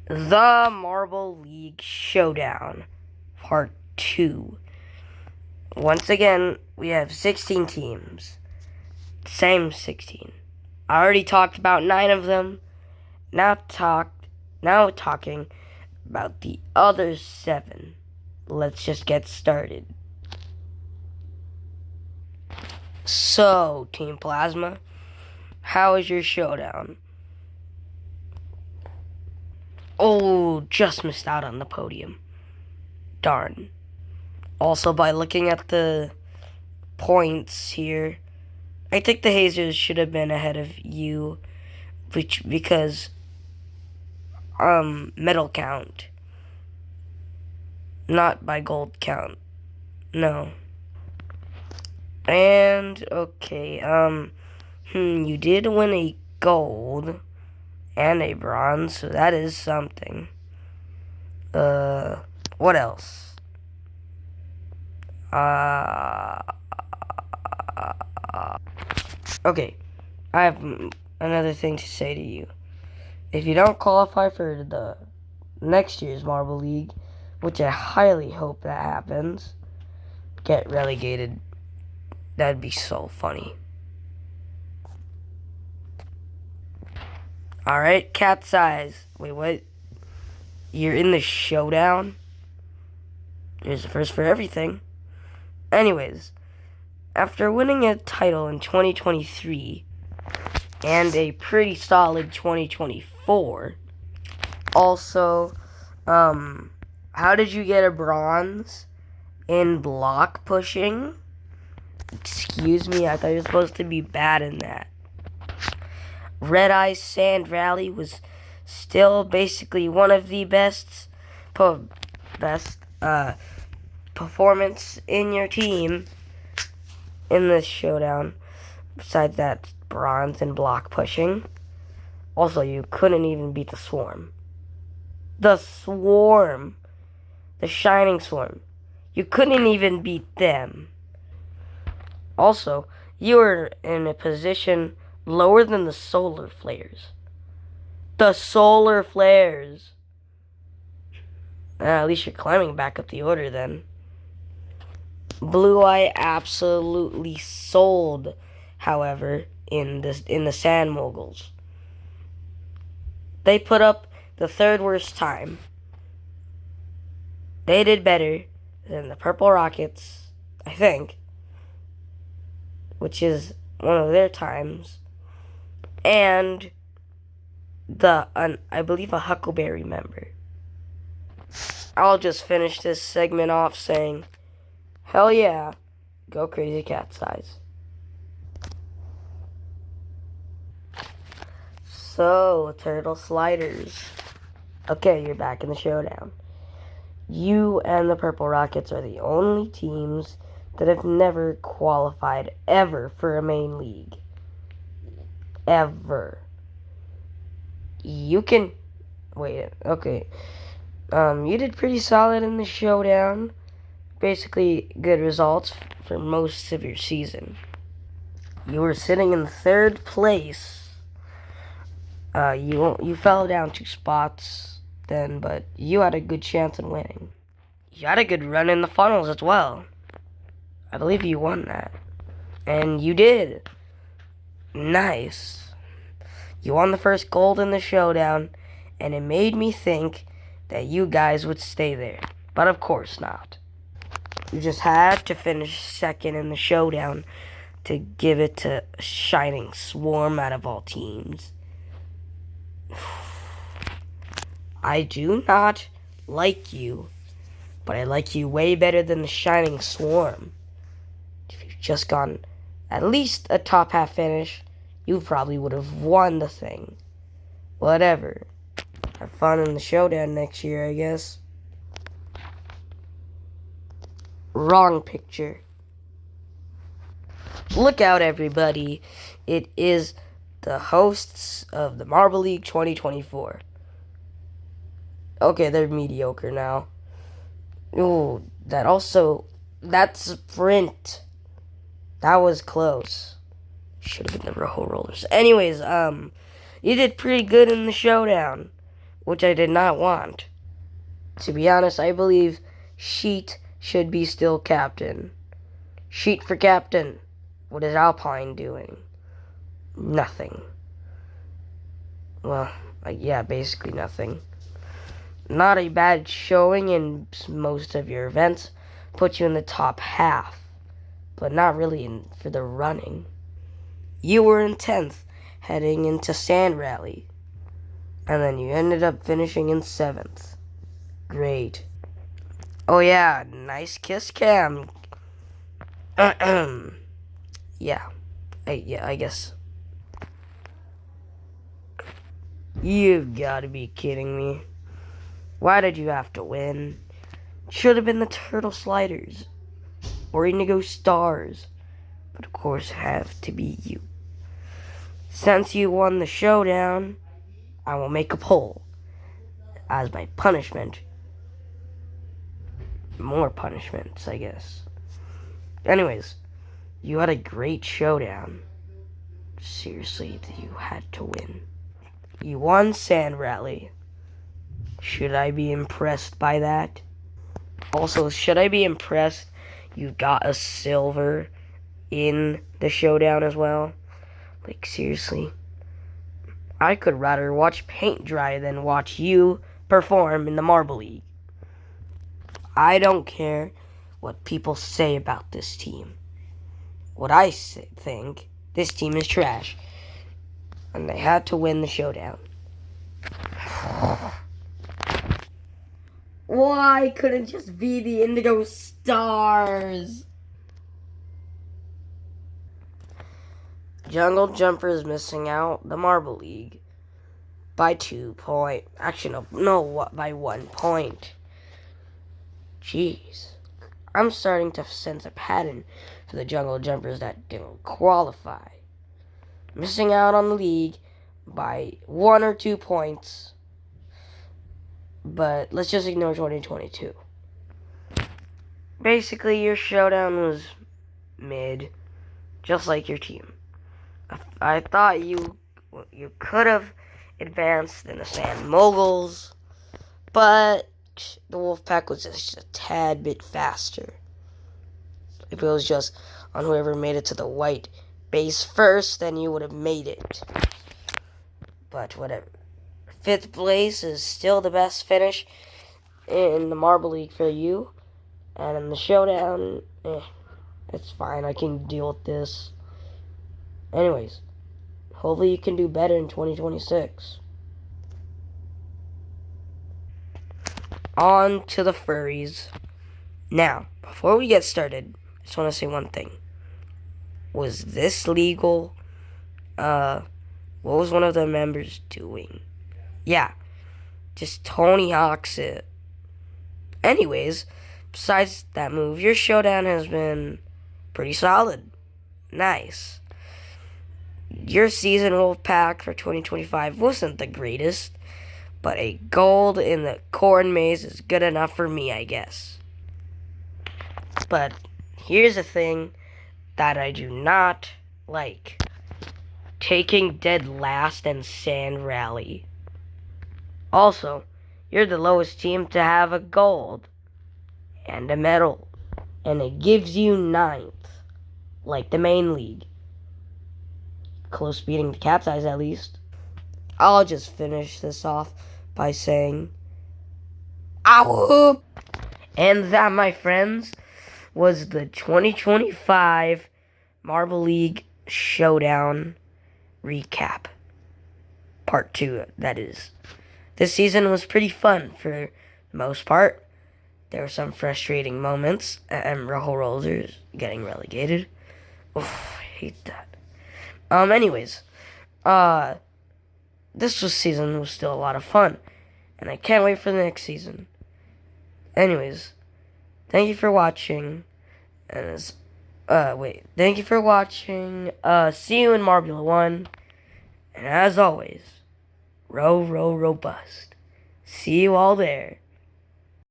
The Marble League Showdown, Part 2. Once again, we have 16 teams. Same 16. I already talked about 9 of them. Now talking about the other 7. Let's just get started. So, Team Plasma, how is your showdown? Oh, just missed out on the podium. Darn. Also, by looking at the points here, I think the Hazers should have been ahead of you, because medal count, not by gold count. No. And okay, you did win a gold and a bronze, so that is something. What else? Okay, I have another thing to say to you. If you don't qualify for the next year's Marble League, which I highly hope that happens, get relegated. That'd be so funny. Alright, Cat's Eyes. Wait, what? You're in the Showdown? There's a first for everything. Anyways, after winning a title in 2023 and a pretty solid 2024, also, how did you get a bronze in block pushing? Excuse me, I thought you were supposed to be bad in that. Red Eye's Sand Rally was still basically one of the best performance in your team in this showdown, besides that bronze and block pushing. Also, you couldn't even beat the Swarm. The Swarm. The Shining Swarm. You couldn't even beat them. Also, you were in a position lower than the Solar Flares. The Solar Flares. At least you're climbing back up the order then. Blue Eye absolutely sold, however, in the Sand Moguls. They put up the 3rd worst time. They did better than the Purple Rockets, I think, which is one of their times, and I believe a Huckleberry member. I'll just finish this segment off saying, hell yeah, go crazy Cat's Eyes. So, Turtle Sliders. Okay, you're back in the showdown. You and the Purple Rockets are the only teams that have never qualified ever for a main league. Ever. You can... Wait, okay. You did pretty solid in the showdown. Basically, good results for most of your season. You were sitting in 3rd place. You fell down 2 spots then, but you had a good chance in winning. You had a good run in the funnels as well. I believe you won that. And you did. Nice. You won the first gold in the showdown, and it made me think that you guys would stay there. But of course not. You just had to finish 2nd in the showdown to give it to Shining Swarm out of all teams. I do not like you, but I like you way better than the Shining Swarm. If you've just gone at least a top half finish, you probably would have won the thing. Whatever. Have fun in the showdown next year, I guess. Wrong picture. Look out, everybody. It is the hosts of the Marble League 2024. Okay, they're mediocre now. Ooh, that sprint. That was close. Should have been the Rojo Rollers. Anyways, you did pretty good in the showdown. which I did not want. To be honest, I believe Sheet should be still captain. Sheet for captain. What is Alpine doing? Nothing. Well, yeah, basically nothing. Not a bad showing in most of your events. Put you in the top half, but not really for the running. You were in 10th, heading into Sand Rally, and then you ended up finishing in 7th. Great. Oh yeah, nice kiss cam. Yeah, I guess. You've got to be kidding me. Why did you have to win? Should have been the Turtle Sliders or Indigo Stars, but of course have to be you. Since you won the showdown, I will make a poll as my punishment. More punishments, I guess. Anyways, you had a great showdown. Seriously, you had to win. You won Sand Rally. Should I be impressed by that? Also, should I be impressed you got a silver in the showdown as well? Like, seriously? I could rather watch paint dry than watch you perform in the Marble League. I don't care what people say about this team. What I think, this team is trash. And they had to win the showdown. Why couldn't it just be the Indigo Stars? Jungle Jumper is missing out the Marble League by 2 points. Actually, by 1 point. Jeez. I'm starting to sense a pattern for the Jungle Jumpers that didn't qualify. Missing out on the league by 1 or 2 points. But let's just ignore 2022. Basically, your showdown was mid, just like your team. I thought you could have advanced in the Sand Moguls, but the Wolfpack was just a tad bit faster. If it was just on whoever made it to the white base first, then you would have made it. But whatever. 5th place is still the best finish in the Marble League for you. And in the showdown, it's fine. I can deal with this. Anyways, hopefully you can do better in 2026. On to the furries. Now, before we get started, I just want to say one thing. Was this legal? What was one of the members doing? Yeah, just Tony Hawk's it. Anyways, besides that move, your showdown has been pretty solid. Nice. Your season Wolfpack for 2025 wasn't the greatest, but a gold in the corn maze is good enough for me, I guess. But here's a thing that I do not like. Taking dead last in Sand Rally. Also, you're the lowest team to have a gold and a medal, and it gives you 9th, like the main league. Close beating the Cat's Eyes at least. I'll just finish this off by saying, "Ow!" And that, my friends, was the 2025 Marble League Showdown recap. Part 2, that is. This season was pretty fun for the most part. There were some frustrating moments. Rojo Rollers getting relegated. Oof, I hate that. Anyways, this season was still a lot of fun, and I can't wait for the next season. Anyways, thank you for watching. Thank you for watching. See you in Marbula 1. And as always, row, row, robust. See you all there.